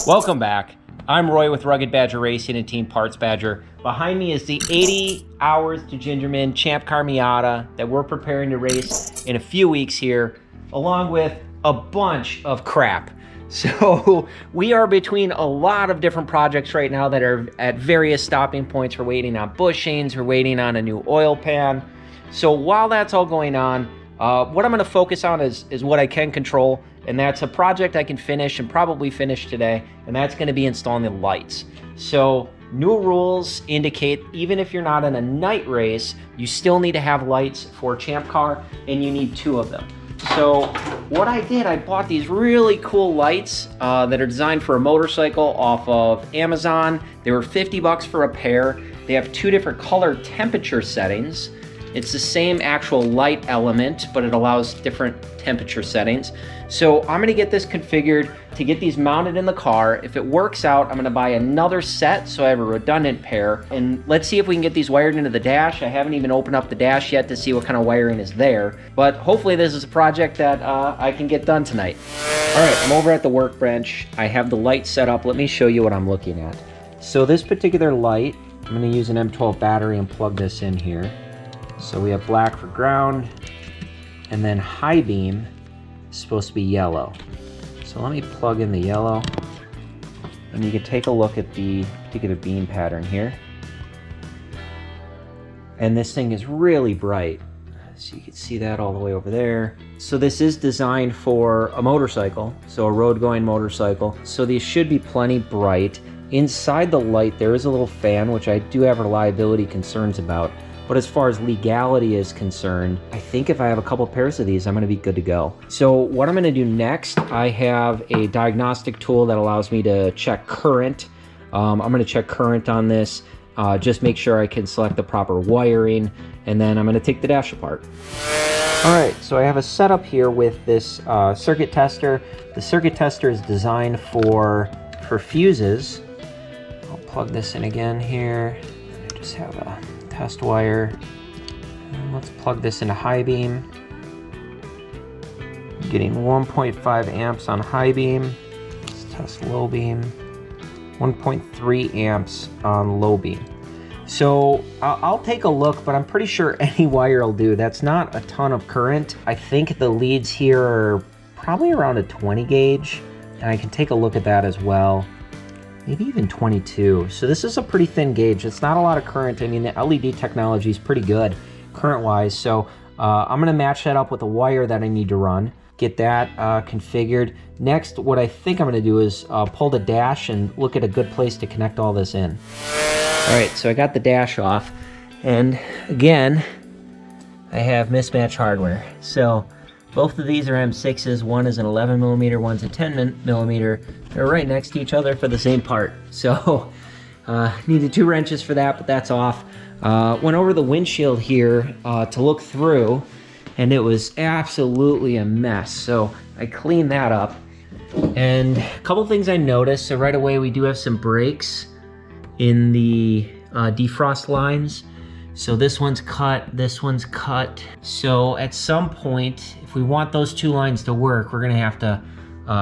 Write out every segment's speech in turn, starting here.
Welcome back. I'm Roy with Rugged Badger Racing and Team Parts Badger. Behind me is the 80 hours to Gingerman ChampCar Miata that we're preparing to race in a few weeks here, along with a bunch of crap. So we are between a lot of different projects right now that are at various stopping points. We're waiting on bushings, we're waiting on a new oil pan. So while that's all going on, what I'm going to focus on is what I can control, and that's a project I can finish and probably finish today, and that's going to be installing the lights. So new rules indicate even if you're not in a night race, you still need to have lights for ChampCar, and you need 2 of them. So what I did, I bought these really cool lights that are designed for a motorcycle off of Amazon. They were 50 bucks for a pair. They have 2 different color temperature settings. It's the same actual light element, but it allows different temperature settings. So I'm gonna get this configured to get these mounted in the car. If it works out, I'm gonna buy another set so I have a redundant pair. And let's see if we can get these wired into the dash. I haven't even opened up the dash yet to see what kind of wiring is there. But hopefully this is a project that I can get done tonight. All right, I'm over at the workbench. I have the light set up. Let me show you what I'm looking at. So this particular light, I'm gonna use an M12 battery and plug this in here. So we have black for ground, and then high beam is supposed to be yellow. So let me plug in the yellow, and you can take a look at the particular beam pattern here. And this thing is really bright. So you can see that all the way over there. So this is designed for a motorcycle, so a road-going motorcycle. So these should be plenty bright. Inside the light, there is a little fan, which I do have reliability concerns about. But as far as legality is concerned, I think if I have a couple pairs of these, I'm gonna be good to go. So what I'm gonna do next, I have a diagnostic tool that allows me to check current. I'm gonna check current on this, just make sure I can select the proper wiring, and then I'm gonna take the dash apart. All right, so I have a setup here with this circuit tester. The circuit tester is designed for fuses. I'll plug this in again here. I just have a test wire, and let's plug this into high beam. I'm getting 1.5 amps on high beam. Let's test low beam. 1.3 amps on low beam. So I'll take a look, but I'm pretty sure any wire will do. That's not a ton of current. I think the leads here are probably around a 20 gauge, and I can take a look at that as well. Maybe even 22. So this is a pretty thin gauge. It's not a lot of current. I mean, the LED technology is pretty good current-wise. So I'm gonna match that up with a wire that I need to run, get that configured. Next, what I think I'm gonna do is pull the dash and look at a good place to connect all this in. All right, so I got the dash off. And again, I have mismatched hardware. So both of these are M6s. One is an 11 millimeter, one's a 10 millimeter. They're right next to each other for the same part. So needed 2 wrenches for that, but that's off. Went over the windshield here to look through, and it was absolutely a mess. So I cleaned that up. And a couple things I noticed. So right away, we do have some breaks in the defrost lines. So this one's cut, this one's cut. So at some point, if we want those 2 lines to work, we're gonna have to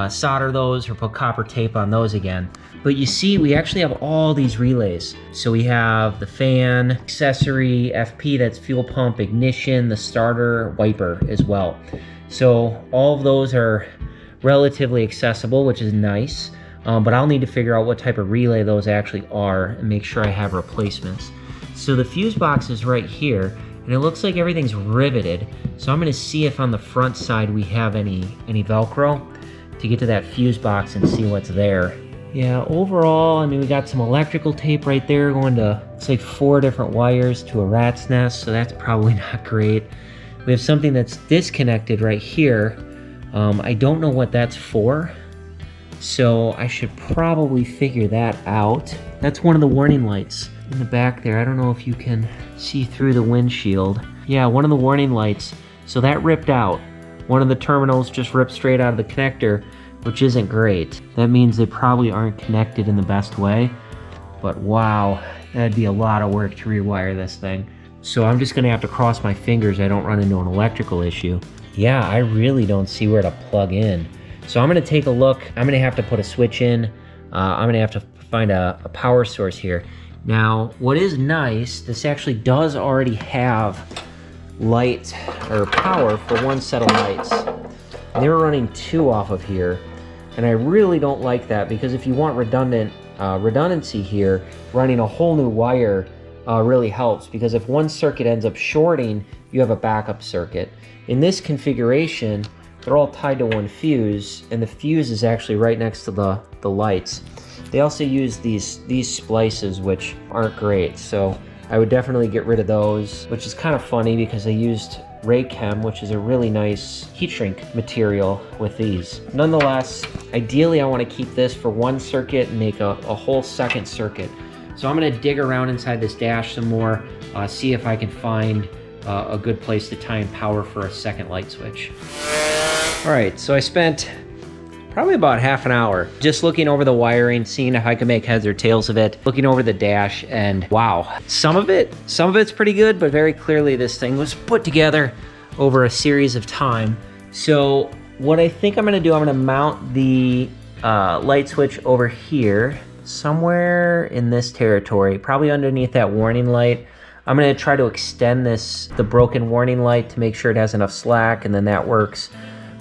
solder those or put copper tape on those again. But you see, we actually have all these relays. So we have the fan, accessory, FP, that's fuel pump, ignition, the starter, wiper as well. So all of those are relatively accessible, which is nice. But I'll need to figure out what type of relay those actually are and make sure I have replacements. So the fuse box is right here, and it looks like everything's riveted. So I'm gonna see if on the front side we have any Velcro to get to that fuse box and see what's there. Yeah, overall, I mean, we got some electrical tape right there going to, it's like 4 different wires to a rat's nest, so that's probably not great. We have something that's disconnected right here. I don't know what that's for, so I should probably figure that out. That's one of the warning lights in the back there. I don't know if you can see through the windshield. Yeah, one of the warning lights. So that ripped out. One of the terminals just ripped straight out of the connector, which isn't great. That means they probably aren't connected in the best way. But wow, that'd be a lot of work to rewire this thing. So I'm just gonna have to cross my fingers I don't run into an electrical issue. Yeah, I really don't see where to plug in. So I'm gonna take a look. I'm gonna have to put a switch in. I'm gonna have to find a power source here. Now, what is nice, this actually does already have light or power for one set of lights. They were running 2 off of here, and I really don't like that, because if you want redundancy here, running a whole new wire really helps, because if one circuit ends up shorting, you have a backup circuit. In this configuration, they're all tied to one fuse, and the fuse is actually right next to the lights. They also use these splices, which aren't great, so I would definitely get rid of those, which is kind of funny because I used Raychem, which is a really nice heat shrink material with these. Nonetheless, ideally I want to keep this for one circuit and make a whole second circuit. So I'm going to dig around inside this dash some more, see if I can find a good place to tie in power for a second light switch. All right, so I spent probably about half an hour just looking over the wiring, seeing if I could make heads or tails of it, looking over the dash, and wow, some of it's pretty good, but very clearly this thing was put together over a series of time. So what I think I'm gonna do, I'm gonna mount the light switch over here, somewhere in this territory, probably underneath that warning light. I'm gonna try to extend the broken warning light to make sure it has enough slack, and then that works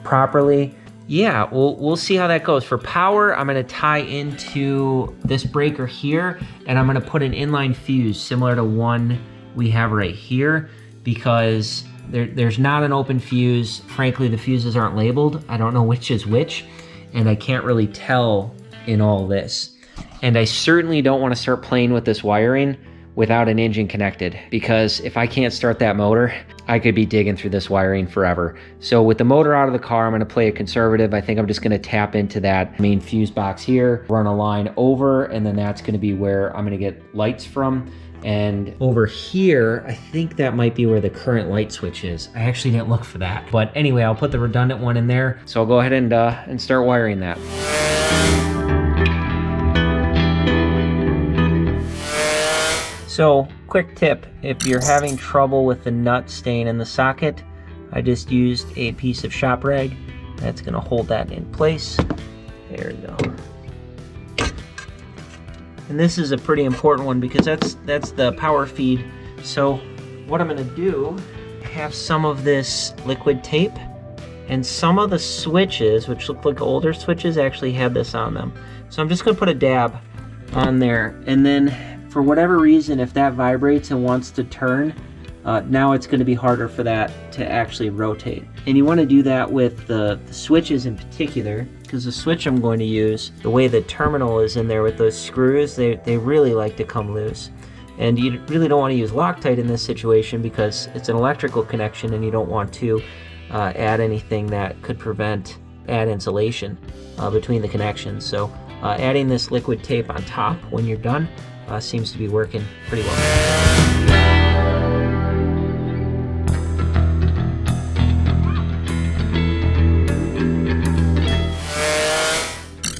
properly. Yeah, we'll see how that goes. For power, I'm gonna tie into this breaker here, and I'm gonna put an inline fuse similar to one we have right here, because there's not an open fuse. Frankly, the fuses aren't labeled. I don't know which is which, and I can't really tell in all this. And I certainly don't wanna start playing with this wiring without an engine connected, because if I can't start that motor, I could be digging through this wiring forever. So with the motor out of the car, I'm gonna play it conservative. I think I'm just gonna tap into that main fuse box here, run a line over, and then that's gonna be where I'm gonna get lights from. And over here, I think that might be where the current light switch is. I actually didn't look for that. But anyway, I'll put the redundant one in there. So I'll go ahead and start wiring that. So, quick tip, if you're having trouble with the nut staying in the socket, I just used a piece of shop rag. That's gonna hold that in place. There we go. And this is a pretty important one because that's the power feed. So what I'm gonna do, have some of this liquid tape, and some of the switches, which look like older switches, actually have this on them. So I'm just gonna put a dab on there, and then for whatever reason, if that vibrates and wants to turn, now it's going to be harder for that to actually rotate. And you want to do that with the switches in particular, because the switch I'm going to use, the way the terminal is in there with those screws, they really like to come loose. And you really don't want to use Loctite in this situation because it's an electrical connection and you don't want to add anything that could prevent add insulation between the connections. So adding this liquid tape on top when you're done seems to be working pretty well.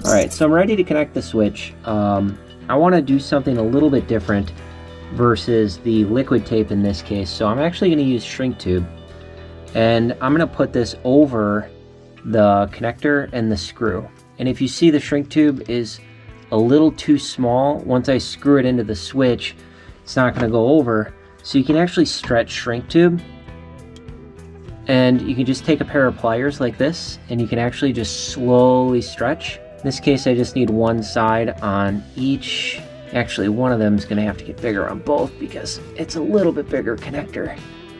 All right, so I'm ready to connect the switch. I want to do something a little bit different versus the liquid tape in this case. So I'm actually going to use shrink tube, and I'm going to put this over the connector and the screw. And if you see, the shrink tube is a little too small. Once I screw it into the switch, it's not going to go over. So you can actually stretch shrink tube, and you can just take a pair of pliers like this, and you can actually just slowly stretch. In this case, I just need one side on each. Actually, one of them is going to have to get bigger on both because it's a little bit bigger connector.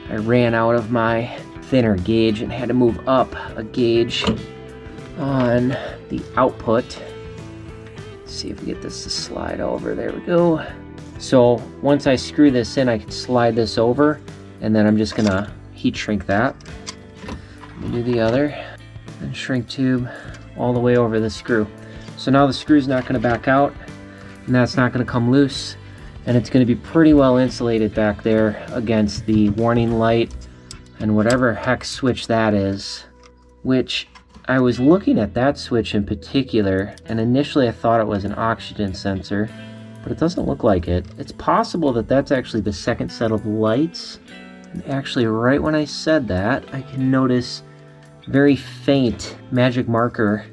I ran out of my thinner gauge and had to move up a gauge on the output. See if we get this to slide over. There we go. So once I screw this in, I can slide this over, and then I'm just gonna heat shrink that. Let me do the other, and shrink tube all the way over the screw. So now the screw's not gonna back out, and that's not gonna come loose, and it's gonna be pretty well insulated back there against the warning light and whatever hex switch that is, which I was looking at that switch in particular, and initially I thought it was an oxygen sensor, but it doesn't look like it. It's possible that that's actually the second set of lights. And actually, right when I said that, I can notice very faint magic marker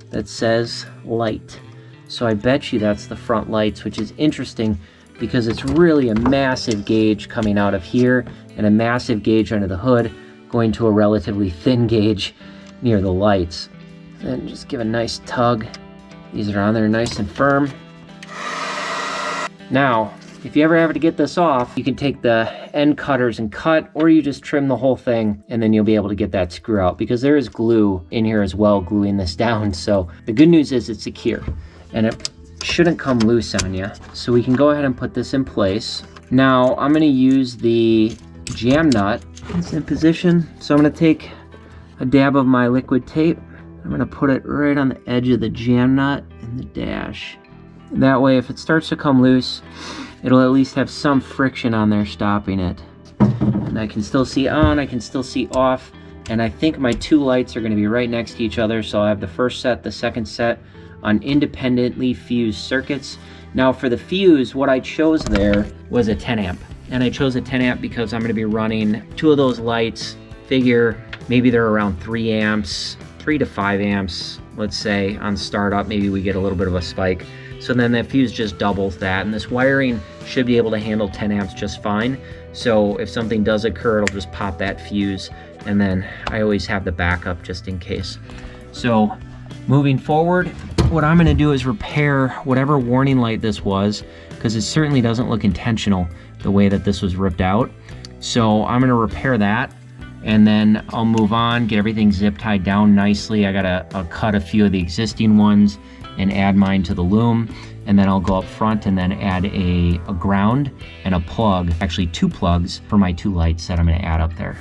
that says light. So I bet you that's the front lights, which is interesting because it's really a massive gauge coming out of here and a massive gauge under the hood going to a relatively thin gauge near the lights. And just give a nice tug. These are on there nice and firm. Now, if you ever have to get this off, you can take the end cutters and cut, or you just trim the whole thing and then you'll be able to get that screw out because there is glue in here as well, gluing this down. So the good news is it's secure and it shouldn't come loose on you. So we can go ahead and put this in place. Now I'm gonna use the jam nut. It's in position. So I'm gonna take a dab of my liquid tape. I'm gonna put it right on the edge of the jam nut and the dash. That way, if it starts to come loose, it'll at least have some friction on there stopping it. And I can still see on, I can still see off, and I think my two lights are gonna be right next to each other, so I'll have the first set, the second set on independently fused circuits. Now for the fuse, what I chose there was a 10 amp. And I chose a 10 amp because I'm gonna be running two of those lights, figure maybe they're around 3 amps, 3 to 5 amps, let's say, on startup. Maybe we get a little bit of a spike. So then that fuse just doubles that, and this wiring should be able to handle 10 amps just fine. So if something does occur, it'll just pop that fuse, and then I always have the backup just in case. So moving forward, what I'm gonna do is repair whatever warning light this was, because it certainly doesn't look intentional the way that this was ripped out. So I'm gonna repair that, and then I'll move on, get everything zip tied down nicely. I'll cut a few of the existing ones and add mine to the loom, and then I'll go up front and then add a ground and a plug, actually 2 plugs for my 2 lights that I'm gonna add up there.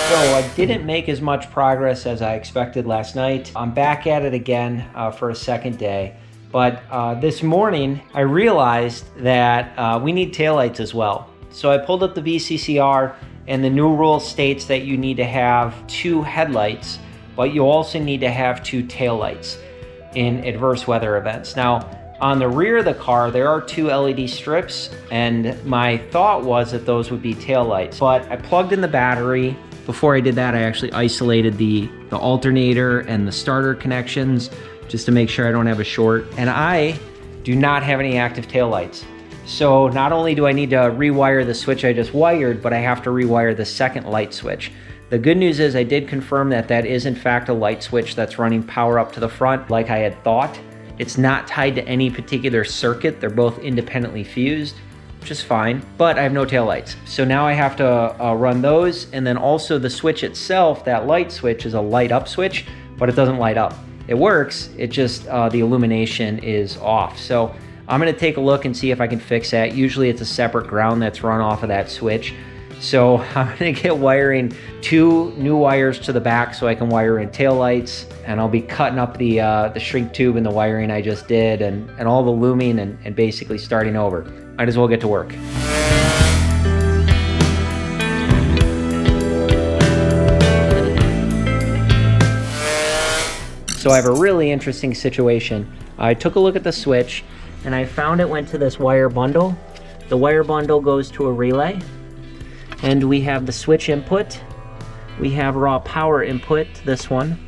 So I didn't make as much progress as I expected last night. I'm back at it again for a second day. But this morning, I realized that we need taillights as well. So I pulled up the VCCR, and the new rule states that you need to have 2 headlights, but you also need to have 2 taillights in adverse weather events. Now, on the rear of the car, there are 2 LED strips, and my thought was that those would be taillights. But I plugged in the battery. Before I did that, I actually isolated the alternator and the starter connections just to make sure I don't have a short. And I do not have any active taillights. So not only do I need to rewire the switch I just wired, but I have to rewire the second light switch. The good news is I did confirm that that is in fact a light switch that's running power up to the front like I had thought. It's not tied to any particular circuit. They're both independently fused, which is fine, but I have no taillights. So now I have to run those, and then also the switch itself, that light switch is a light up switch, but it doesn't light up. It works, it just, the illumination is off. So I'm gonna take a look and see if I can fix that. Usually it's a separate ground that's run off of that switch. So I'm gonna get wiring 2 new wires to the back so I can wire in taillights, and I'll be cutting up the shrink tube and the wiring I just did and all the looming and basically starting over. Might as well get to work. So I have a really interesting situation. I took a look at the switch, and I found it went to this wire bundle. The wire bundle goes to a relay, and we have the switch input. We have raw power input, this one.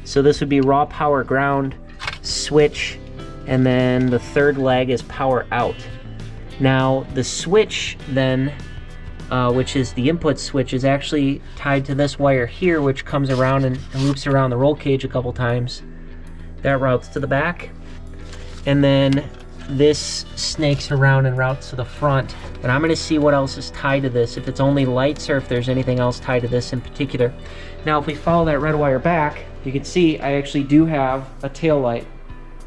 So this would be raw power ground, switch, and then the third leg is power out. Now the switch then, which is the input switch, is actually tied to this wire here, which comes around and loops around the roll cage a couple times. That routes to the back. And then this snakes around and routes to the front. And I'm gonna see what else is tied to this, if it's only lights or if there's anything else tied to this in particular. Now, if we follow that red wire back, you can see I actually do have a tail light.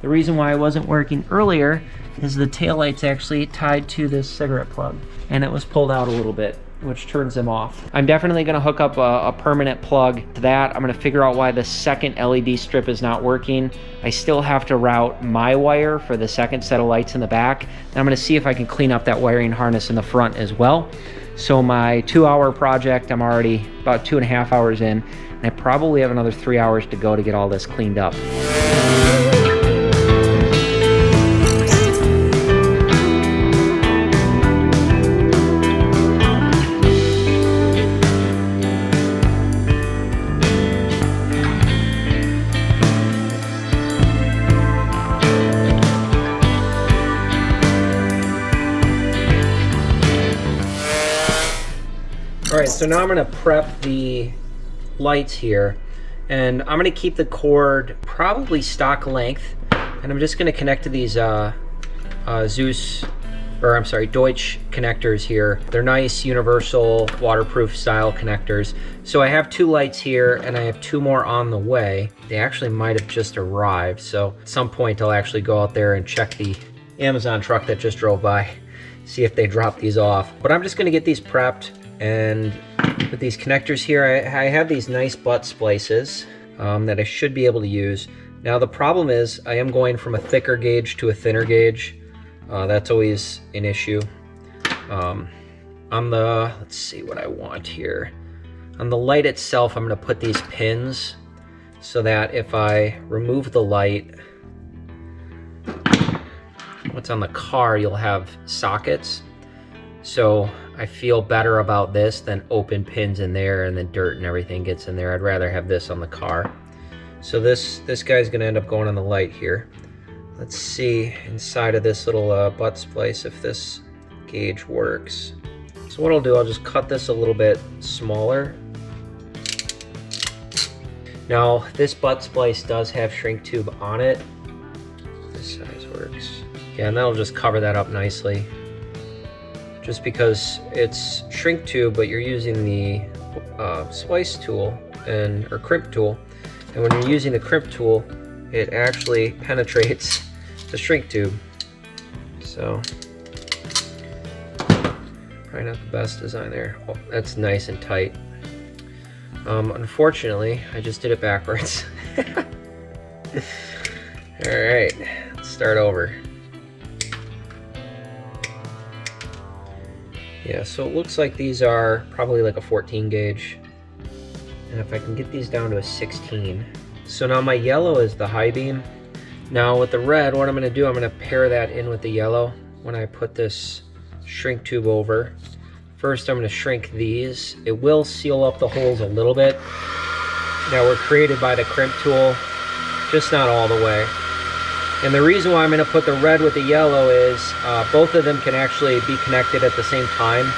The reason why it wasn't working earlier is the tail light's actually tied to this cigarette plug, and it was pulled out a little bit, which turns them off. I'm definitely gonna hook up a permanent plug to that. I'm gonna figure out why the second LED strip is not working. I still have to route my wire for the second set of lights in the back. And I'm gonna see if I can clean up that wiring harness in the front as well. So my 2-hour project, I'm already about 2.5 hours in, and I probably have another 3 hours to go to get all this cleaned up. right, so now I'm gonna prep the lights here, and I'm gonna keep the cord probably stock length, and I'm just gonna connect to these Deutsch connectors here. They're nice, universal, waterproof style connectors. So I have 2 lights here, and I have 2 more on the way. They actually might have just arrived, so at some point I'll actually go out there and check the Amazon truck that just drove by, see if they dropped these off. But I'm just gonna get these prepped, and with these connectors here, I have these nice butt splices that I should be able to use. Now the problem is I am going from a thicker gauge to a thinner gauge. That's always an issue. On the, let's see what I want here. On the light itself, I'm gonna put these pins so that if I remove the light, what's on the car, you'll have sockets. So I feel better about this than open pins in there and then dirt and everything gets in there. I'd rather have this on the car. So this guy's gonna end up going on the light here. Let's see inside of this little butt splice if this gauge works. So what I'll do, I'll just cut this a little bit smaller. Now this butt splice does have shrink tube on it. This size works. Yeah, and that'll just cover that up nicely. Just because it's shrink tube, but you're using the splice tool or crimp tool. And when you're using the crimp tool, it actually penetrates the shrink tube. So, probably not the best design there. Oh, that's nice and tight. Unfortunately, I just did it backwards. All right, let's start over. Yeah, so it looks like these are probably like a 14 gauge. And if I can get these down to a 16. So now my yellow is the high beam. Now with the red, what I'm gonna do, I'm gonna pair that in with the yellow when I put this shrink tube over. First, I'm gonna shrink these. It will seal up the holes a little bit that were created by the crimp tool, just not all the way. And the reason why I'm gonna put the red with the yellow is both of them can actually be connected at the same time.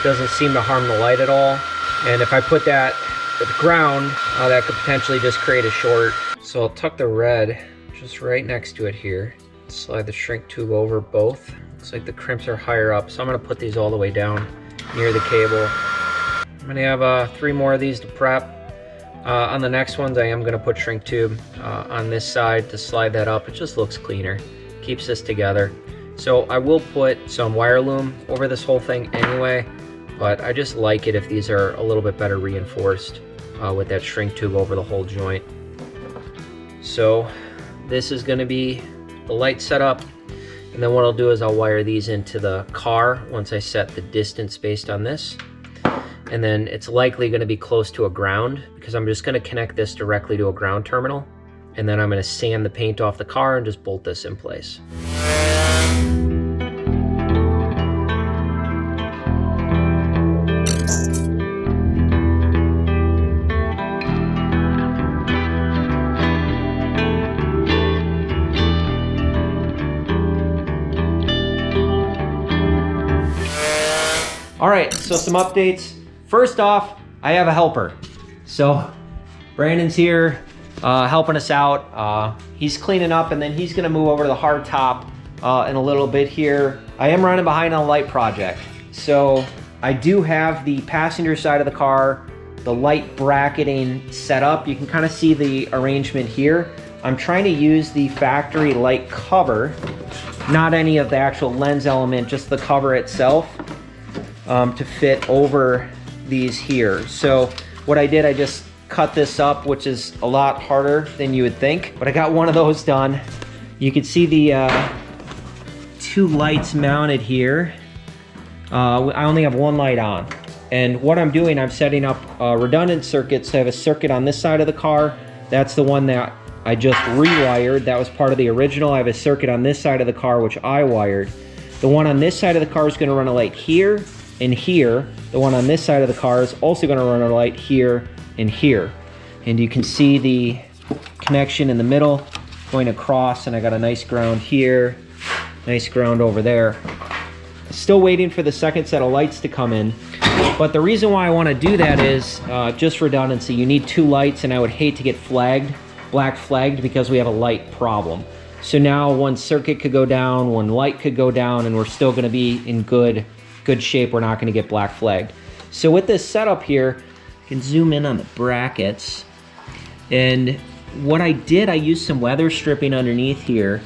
Doesn't seem to harm the light at all. And if I put that at the ground, that could potentially just create a short. So I'll tuck the red just right next to it here. Slide the shrink tube over both. Looks like the crimps are higher up, so I'm gonna put these all the way down near the cable. I'm gonna have 3 more of these to prep. On the next ones, I am gonna put shrink tube on this side to slide that up. It just looks cleaner, keeps this together. So I will put some wire loom over this whole thing anyway, but I just like it if these are a little bit better reinforced with that shrink tube over the whole joint. So this is gonna be the light setup. And then what I'll do is I'll wire these into the car once I set the distance based on this. And then it's likely gonna be close to a ground because I'm just gonna connect this directly to a ground terminal. And then I'm gonna sand the paint off the car and just bolt this in place. All right, so some updates. First off, I have a helper. So Brandon's here helping us out. He's cleaning up and then he's gonna move over to the hard top in a little bit here. I am running behind on a light project. So I do have the passenger side of the car, the light bracketing set up. You can kind of see the arrangement here. I'm trying to use the factory light cover, not any of the actual lens element, just the cover itself. To fit over these here. So what I did, I just cut this up, which is a lot harder than you would think, but I got one of those done. You can see the 2 lights mounted here. I only have 1 light on. And what I'm doing, I'm setting up redundant circuits. So I have a circuit on this side of the car. That's the one that I just rewired. That was part of the original. I have a circuit on this side of the car, which I wired. The one on this side of the car is gonna run a light here and here. The one on this side of the car is also going to run a light here and here. And you can see the connection in the middle going across, and I got a nice ground here, nice ground over there. Still waiting for the second set of lights to come in. But the reason why I want to do that is, just redundancy, you need 2 lights, and I would hate to get black flagged, because we have a light problem. So now one circuit could go down, one light could go down, and we're still going to be in good shape. We're not going to get black flagged. So with this setup here, you can zoom in on the brackets. And what I did, I used some weather stripping underneath here,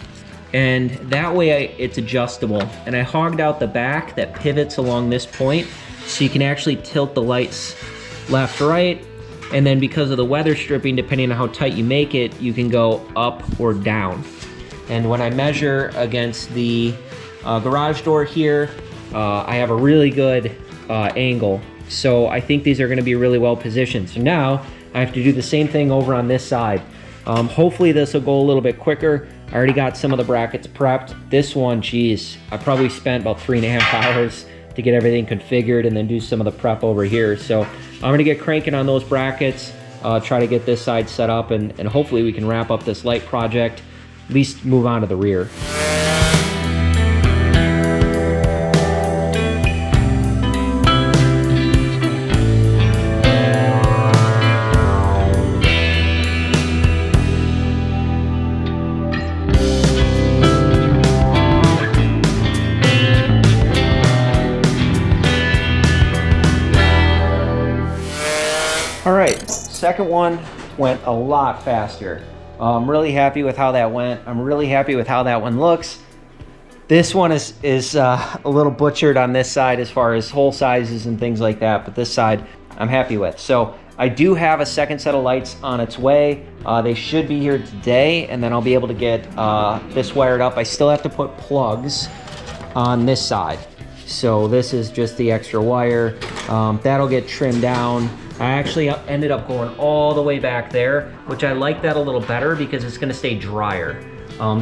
and that way it's adjustable. And I hogged out the back that pivots along this point, so you can actually tilt the lights left, right, and then because of the weather stripping, depending on how tight you make it, you can go up or down. And when I measure against the garage door here, I have a really good angle. So I think these are gonna be really well positioned. So now I have to do the same thing over on this side. Hopefully this will go a little bit quicker. I already got some of the brackets prepped. This one, geez, I probably spent about 3.5 hours to get everything configured and then do some of the prep over here. So I'm gonna get cranking on those brackets, try to get this side set up, and hopefully we can wrap up this light project, at least move on to the rear. All right, second one went a lot faster. I'm really happy with how that went. I'm really happy with how that one looks. This one is a little butchered on this side as far as hole sizes and things like that, but this side I'm happy with. So I do have a second set of lights on its way. They should be here today, and then I'll be able to get this wired up. I still have to put plugs on this side. So this is just the extra wire. That'll get trimmed down. I actually ended up going all the way back there, which I like that a little better because it's gonna stay drier.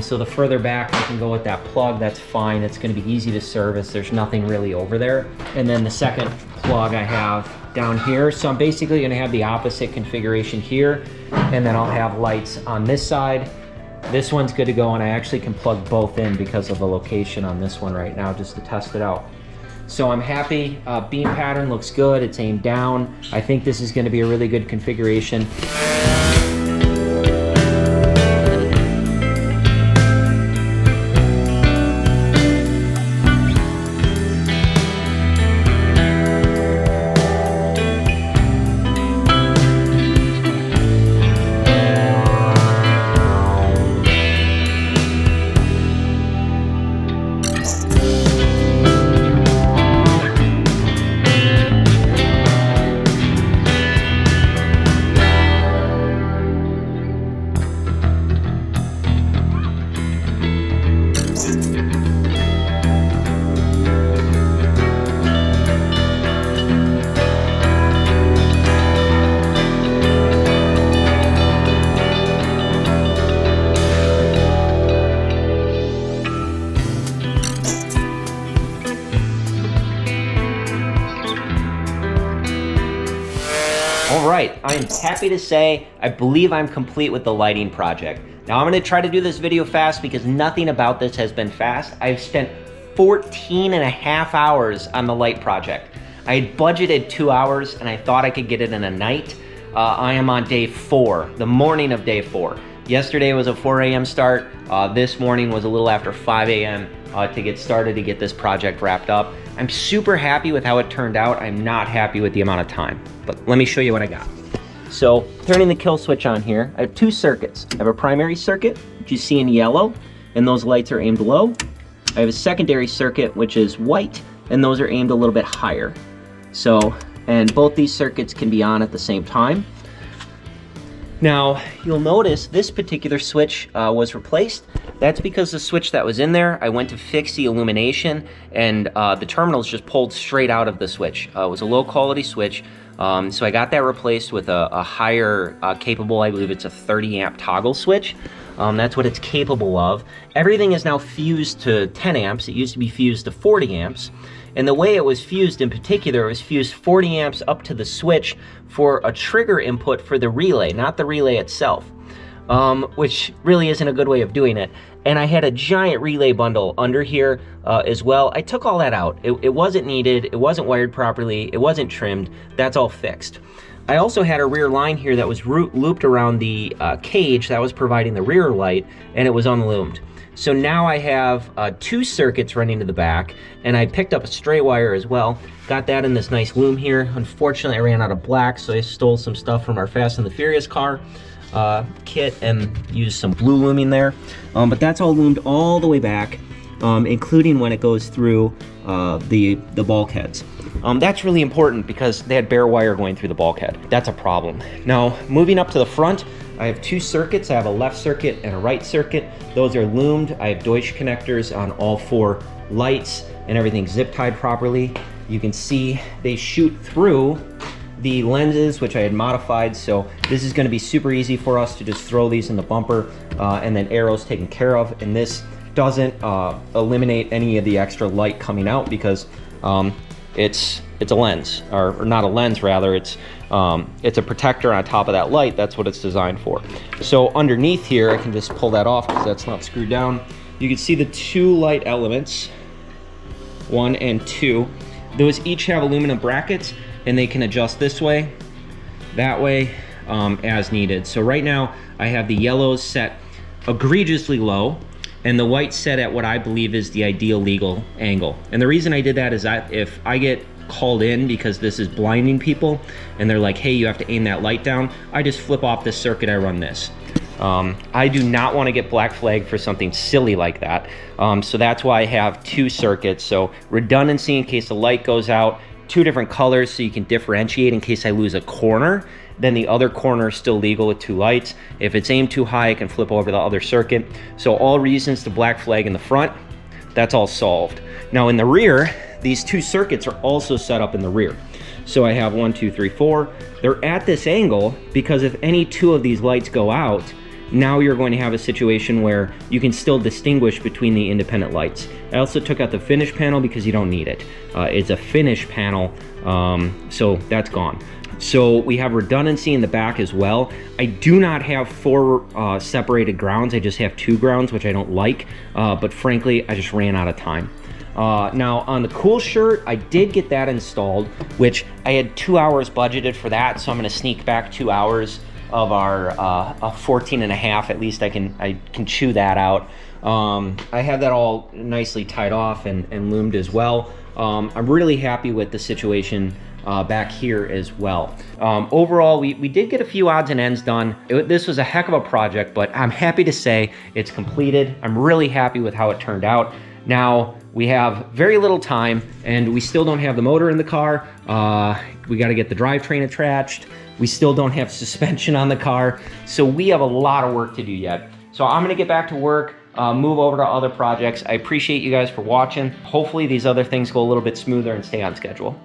So the further back I can go with that plug, that's fine. It's gonna be easy to service. There's nothing really over there. And then the second plug I have down here. So I'm basically gonna have the opposite configuration here, and then I'll have lights on this side. This one's good to go, and I actually can plug both in because of the location on this one right now, just to test it out. So I'm happy. Beam pattern looks good. It's aimed down. I think this is going to be a really good configuration. All right, I am happy to say I believe I'm complete with the lighting project. Now I'm gonna try to do this video fast because nothing about this has been fast. I've spent 14.5 hours on the light project. I had budgeted 2 hours and I thought I could get it in a night. I am on day 4, the morning of day 4. Yesterday was a 4 a.m. start. This morning was a little after 5 a.m. To get started to get this project wrapped up. I'm super happy with how it turned out. I'm not happy with the amount of time, but let me show you what I got. So turning the kill switch on here, I have 2 circuits. I have a primary circuit, which you see in yellow, and those lights are aimed low. I have a secondary circuit, which is white, and those are aimed a little bit higher. So, and both these circuits can be on at the same time. Now, you'll notice this particular switch was replaced. That's because the switch that was in there, I went to fix the illumination, and the terminals just pulled straight out of the switch. It was a low quality switch, so I got that replaced with a higher capable, I believe it's a 30 amp toggle switch. That's what it's capable of. Everything is now fused to 10 amps. It used to be fused to 40 amps. And the way it was fused in particular, it was fused 40 amps up to the switch for a trigger input for the relay, not the relay itself, which really isn't a good way of doing it. And I had a giant relay bundle under here as well. I took all that out. It wasn't needed, it wasn't wired properly, it wasn't trimmed. That's all fixed. I also had a rear line here that was looped around the cage that was providing the rear light, and it was unloomed. So now I have 2 circuits running to the back, and I picked up a stray wire as well. Got that in this nice loom here. Unfortunately, I ran out of black, so I stole some stuff from our Fast and the Furious car kit and used some blue looming there. But that's all loomed all the way back, including when it goes through the bulkheads. That's really important because they had bare wire going through the bulkhead. That's a problem. Now, moving up to the front, I have 2 circuits. I have a left circuit and a right circuit. Those are loomed. I have Deutsch connectors on all 4 lights, and everything's zip tied properly. You can see they shoot through the lenses, which I had modified, so this is going to be super easy for us to just throw these in the bumper, and then aero's taken care of. And this doesn't eliminate any of the extra light coming out because it's a lens, or not a lens rather, it's a protector on top of that light. That's what it's designed for. So underneath here, I can just pull that off because that's not screwed down. You can see the 2 light elements, 1 and 2. Those each have aluminum brackets, and they can adjust this way, that way, as needed. So right now, I have the yellows set egregiously low, and the white set at what I believe is the ideal legal angle. And the reason I did that is that if I get called in because this is blinding people and they're like, hey, you have to aim that light down, I just flip off this circuit, I run this. I do not want to get black flagged for something silly like that. So that's why I have 2 circuits. So redundancy in case the light goes out, 2 different colors so you can differentiate in case I lose a corner. Then the other corner is still legal with 2 lights. If it's aimed too high, I can flip over the other circuit. So all reasons to black flag in the front, that's all solved. Now in the rear, these 2 circuits are also set up in the rear. So I have 1, 2, 3, 4. They're at this angle because if any 2 of these lights go out, now you're going to have a situation where you can still distinguish between the independent lights. I also took out the finish panel because you don't need it. It's a finish panel, so that's gone. So we have redundancy in the back as well. I do not have 4 separated grounds. I just have 2 grounds, which I don't like, but frankly, I just ran out of time. Now on the cool shirt, I did get that installed, which I had 2 hours budgeted for that, so I'm gonna sneak back 2 hours of our 14 and a half. At least I can chew that out. I have that all nicely tied off and loomed as well. I'm really happy with the situation back here as well. Overall, we did get a few odds and ends done. This was a heck of a project, but I'm happy to say it's completed. I'm really happy with how it turned out. Now, we have very little time, and we still don't have the motor in the car. We got to get the drivetrain attached. We still don't have suspension on the car. So we have a lot of work to do yet. So I'm going to get back to work, move over to other projects. I appreciate you guys for watching. Hopefully these other things go a little bit smoother and stay on schedule.